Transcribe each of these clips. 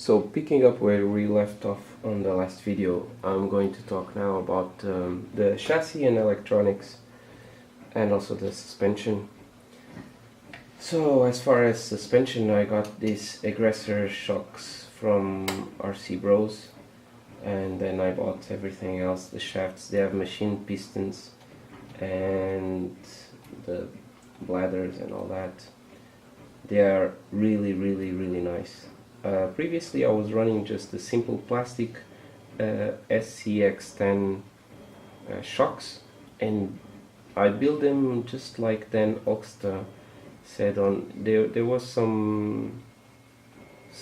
So picking up where we left off on the last video, I'm going to talk now about the chassis and electronics and also the suspension. So as far as suspension, I got these aggressor shocks from RC Bros, and then I bought everything else, the shafts. They have machine pistons and the bladders and all that. They are really nice. Previously I was running just the simple plastic SCX10 shocks, and I built them just like Dan Oxta said on there was some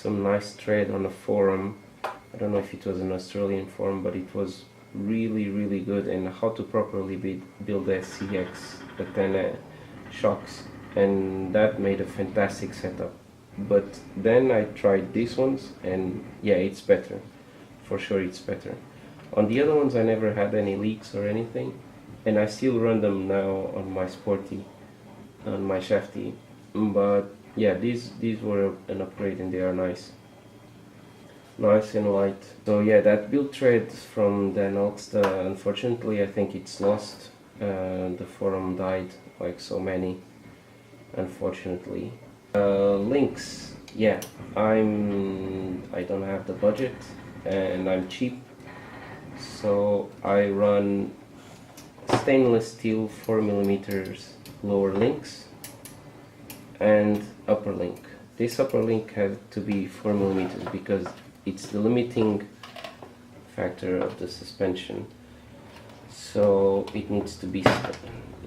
nice thread on a forum. I don't know if it was an Australian forum, but it was really good, and how to properly build SCX10 shocks, and that made a fantastic setup. But then I tried these ones, and yeah, it's better. For sure it's better. On the other ones I never had any leaks or anything, and I still run them now on my Sporty, on my Shafty. But yeah, these were an upgrade, and they are nice and light. So yeah, that build thread from Dan Oxta, unfortunately I think it's lost. The forum died, like so many, unfortunately. Links, yeah, I don't have the budget and I'm cheap, so I run stainless steel 4mm lower links and upper link. This upper link had to be 4mm because it's the limiting factor of the suspension, so it needs to be,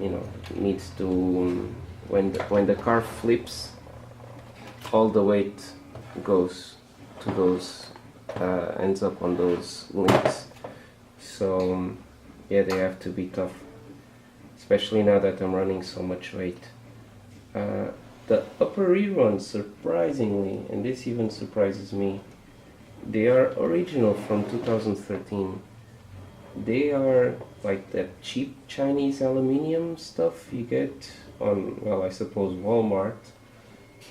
it needs to, when the car flips, all the weight goes to those, ends up on those links. So yeah, they have to be tough, especially now that I'm running so much weight. The upper rear ones, surprisingly, and this even surprises me, they are original from 2013. They are like that cheap Chinese aluminium stuff you get on, well, I suppose Walmart,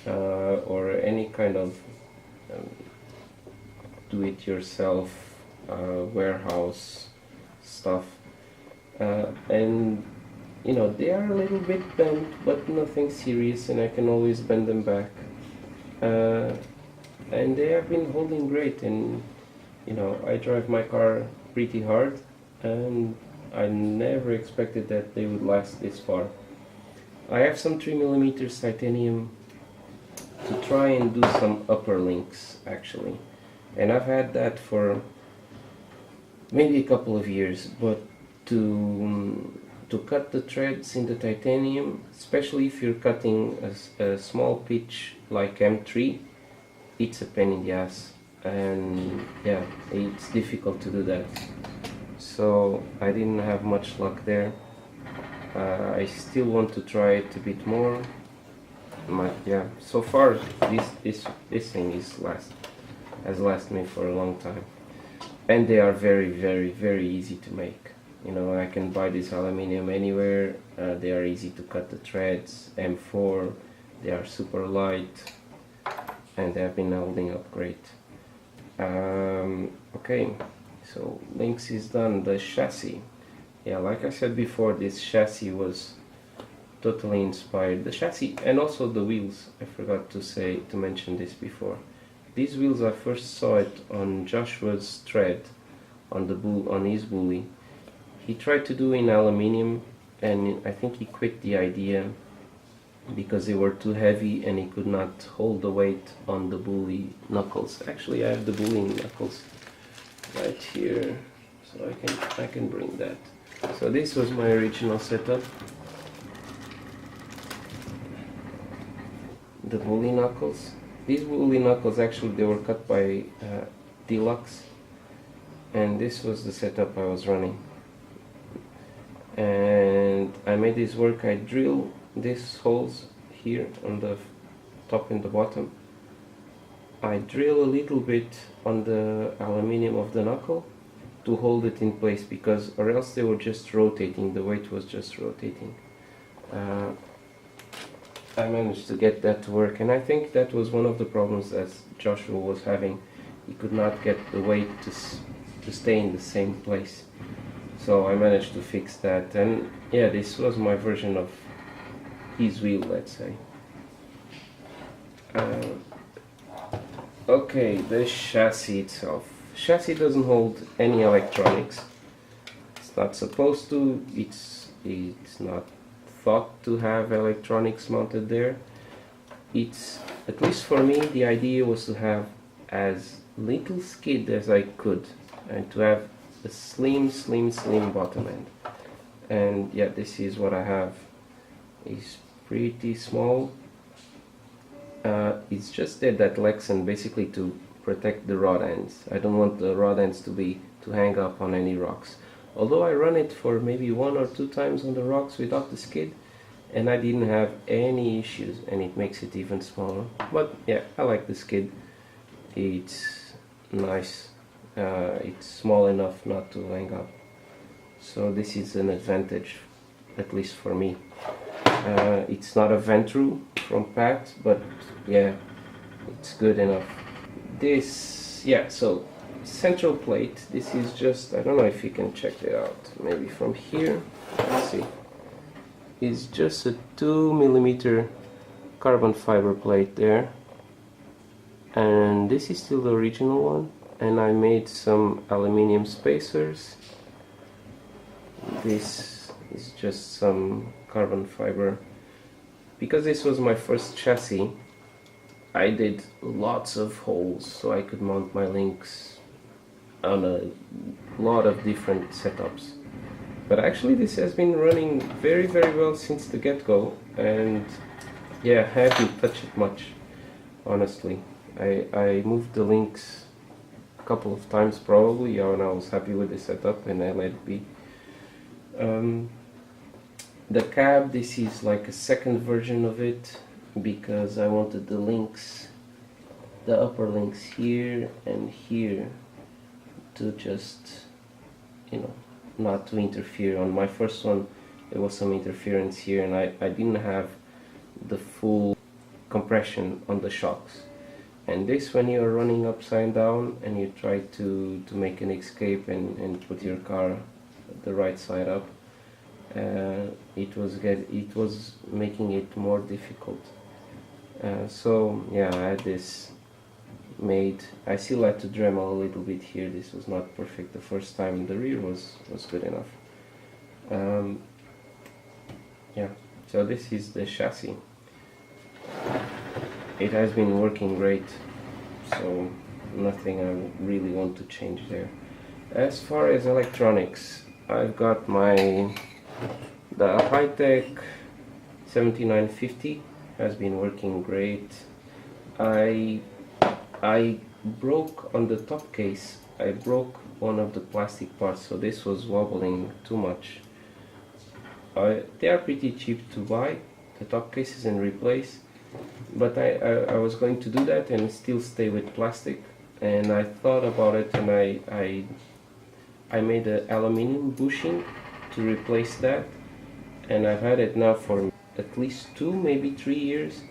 or any kind of do-it-yourself warehouse stuff, and they are a little bit bent, but nothing serious, and I can always bend them back, and they have been holding great. And I drive my car pretty hard, and I never expected that they would last this far. I have some 3mm titanium to try and do some upper links, actually, and I've had that for maybe a couple of years, but to cut the threads in the titanium, especially if you're cutting a small pitch like M3, it's a pain in the ass, and yeah, it's difficult to do that. So I didn't have much luck there. I still want to try it a bit more. But yeah, so far this thing has lasted me for a long time, and they are very easy to make. I can buy this aluminium anywhere. They are easy to cut the threads. M4, they are super light, and they have been holding up great. Okay, so links is done. The chassis, yeah, like I said before, this chassis was totally inspired. The chassis and also the wheels. I forgot to mention this before. These wheels, I first saw it on Joshua's thread on his bully. He tried to do in aluminium, and I think he quit the idea because they were too heavy and he could not hold the weight on the bully knuckles. Actually, I have the bully knuckles right here, so I can bring that. So this was my original setup. The bully knuckles. These bully knuckles, actually, they were cut by Deluxe, and this was the setup I was running. And I made this work. I drill these holes here on the top and the bottom. I drill a little bit on the aluminium of the knuckle to hold it in place, because or else they were just rotating, the weight was just rotating. I managed to get that to work, and I think that was one of the problems that Joshua was having. he could not get the weight to stay in the same place. So I managed to fix that, and yeah, this was my version of his wheel, let's say. Okay, the chassis itself. Chassis doesn't hold any electronics. It's not supposed to. It's not thought to have electronics mounted there. It's, at least for me, the idea was to have as little skid as I could and to have a slim bottom end. And yeah, this is what I have. It's pretty small. It's just there, that Lexan, basically to protect the rod ends. I don't want the rod ends to hang up on any rocks. Although I run it for maybe 1 or 2 times on the rocks without the skid, and I didn't have any issues, and it makes it even smaller. But yeah, I like the skid. It's nice. It's small enough not to hang up. So this is an advantage, at least for me. It's not a Ventru from Pat, but yeah, it's good enough. This, yeah, so central plate, this is just, I don't know if you can check it out, maybe from here, let's see. It's just a 2mm carbon fiber plate there, and this is still the original one, and I made some aluminium spacers. This is just some carbon fiber. Because this was my first chassis, I did lots of holes so I could mount my links on a lot of different setups. But actually this has been running very well since the get-go, and yeah, I haven't touched it much, honestly. I moved the links a couple of times probably, and I was happy with the setup and I let it be. The cab, this is like a second version of it, because I wanted the links, the upper links here and here, to just, you know, not to interfere. On my first one there was some interference here, and I didn't have the full compression on the shocks. And this, when you're running upside down and you try to make an escape and put your car the right side up, it was making it more difficult. So yeah, I had this made. I still had to Dremel a little bit here. This was not perfect the first time. The rear was good enough. Yeah, so this is the chassis. It has been working great, so nothing I really want to change there. As far as electronics, I've got the high-tech 7950 has been working great. I broke on the top case, I broke one of the plastic parts, so this was wobbling too much. They are pretty cheap to buy, the top cases, and replace, but I was going to do that and still stay with plastic, and I thought about it, and I made an aluminium bushing to replace that, and I've had it now for at least 2, maybe 3 years,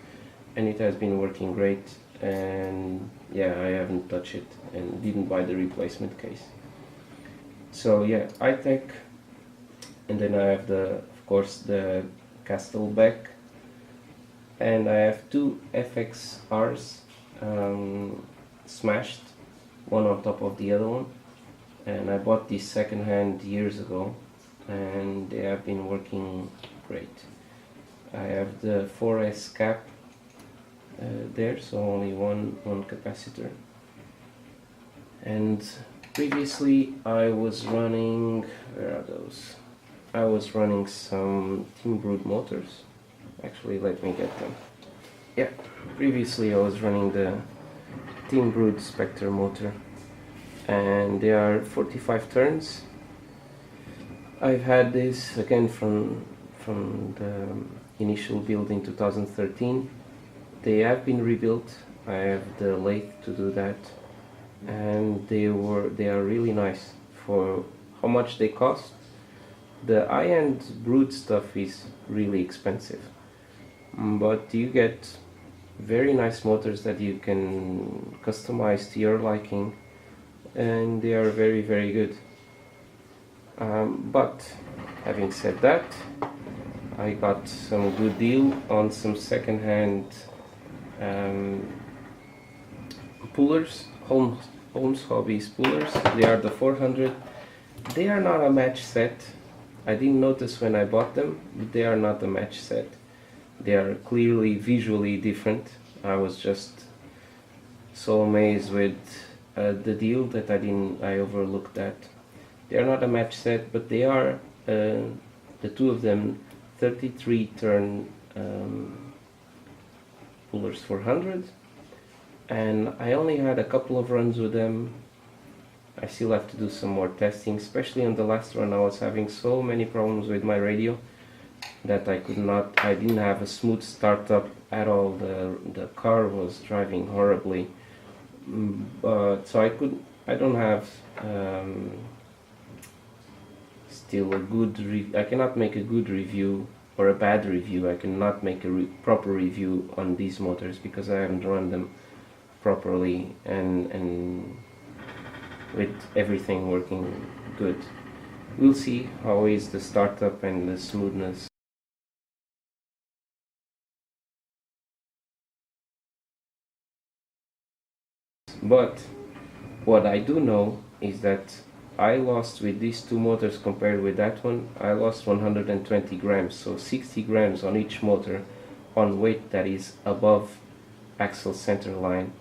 and it has been working great. And yeah, I haven't touched it and didn't buy the replacement case. So yeah, iTech, and then I have of course the Castelbeck, and I have 2 FXRs smashed, one on top of the other one, and I bought these second-hand years ago, and they have been working great. I have the 4S cap there, so only one capacitor. And previously I was running, where are those? I was running some Team Brood motors. Actually, let me get them. Yeah, previously I was running the Team Brood Spectre motor, and they are 45 turns. I've had this again from the initial build in 2013. They have been rebuilt. I have the lathe to do that, and they are really nice for how much they cost. The high-end Brood stuff is really expensive, but you get very nice motors that you can customize to your liking, and they are very, very good. But having said that, I got some good deal on some second-hand pullers, Holmes Hobbies pullers. They are the 400. They are not a match set. I didn't notice when I bought them, but they are not a match set. They are clearly visually different. I was just so amazed with the deal that I overlooked that. They are not a match set, but they are the two of them 33 turn pullers 400, and I only had a couple of runs with them. I still have to do some more testing, especially on the last run. I was having so many problems with my radio that I didn't have a smooth startup at all. The car was driving horribly, but so I don't have still a good I cannot make a good review or a bad review. I cannot make a proper review on these motors because I haven't run them properly and with everything working good. We'll see how is the startup and the smoothness. But what I do know is that I lost with these two motors compared with that one, I lost 120 grams, so 60 grams on each motor on weight that is above axle center line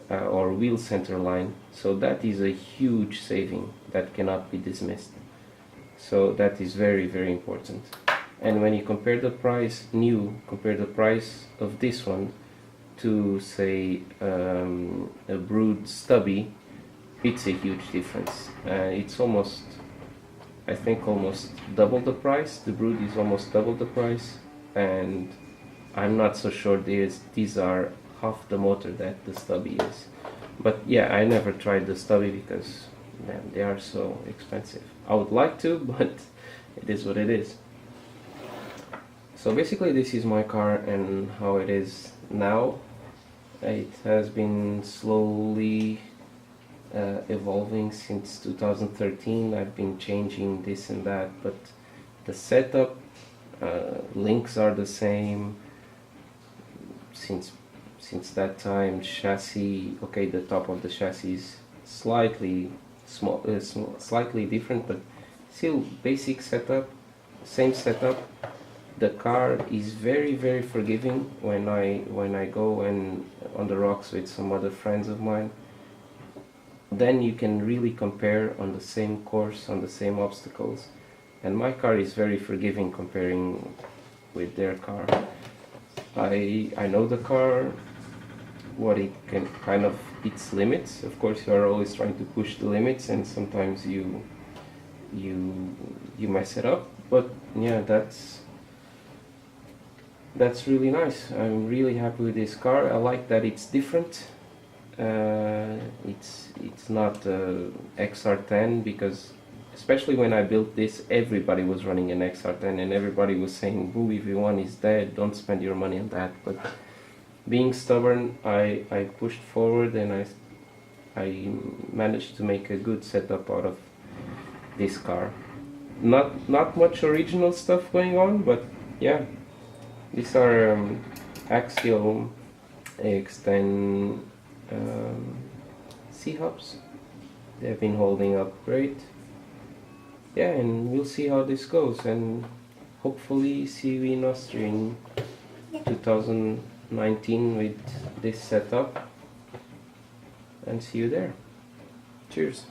or wheel center line. So that is a huge saving that cannot be dismissed. So that is very, very important. And when you compare the price compare the price of this one to say a Brood Stubby, it's a huge difference. It's almost, I think, almost double the price. The Brood is almost double the price, and I'm not so sure these are half the motor that the Stubby is. But yeah, I never tried the Stubby because man, they are so expensive. I would like to, but it is what it is. So basically this is my car and how it is now. It has been slowly evolving since 2013. I've been changing this and that, but the setup links are the same since that time. Chassis, okay, the top of the chassis is slightly slightly different, but still basic setup, same setup. The car is very, very forgiving when I go and on the rocks with some other friends of mine. Then you can really compare on the same course, on the same obstacles, and my car is very forgiving comparing with their car. I know the car, what it can kind of its limits. Of course, you are always trying to push the limits, and sometimes you mess it up. But yeah, that's really nice. I'm really happy with this car. I like that it's different. It's not XR10, because especially when I built this, everybody was running an XR10 and everybody was saying, "Boo, EV1 is dead, don't spend your money on that." But being stubborn, I pushed forward and I managed to make a good setup out of this car. Not much original stuff going on, but yeah, these are axial AX10 C-hubs. They've been holding up great. Yeah, and we'll see how this goes, and hopefully see you in Austria in 2019 with this setup, and see you there. Cheers.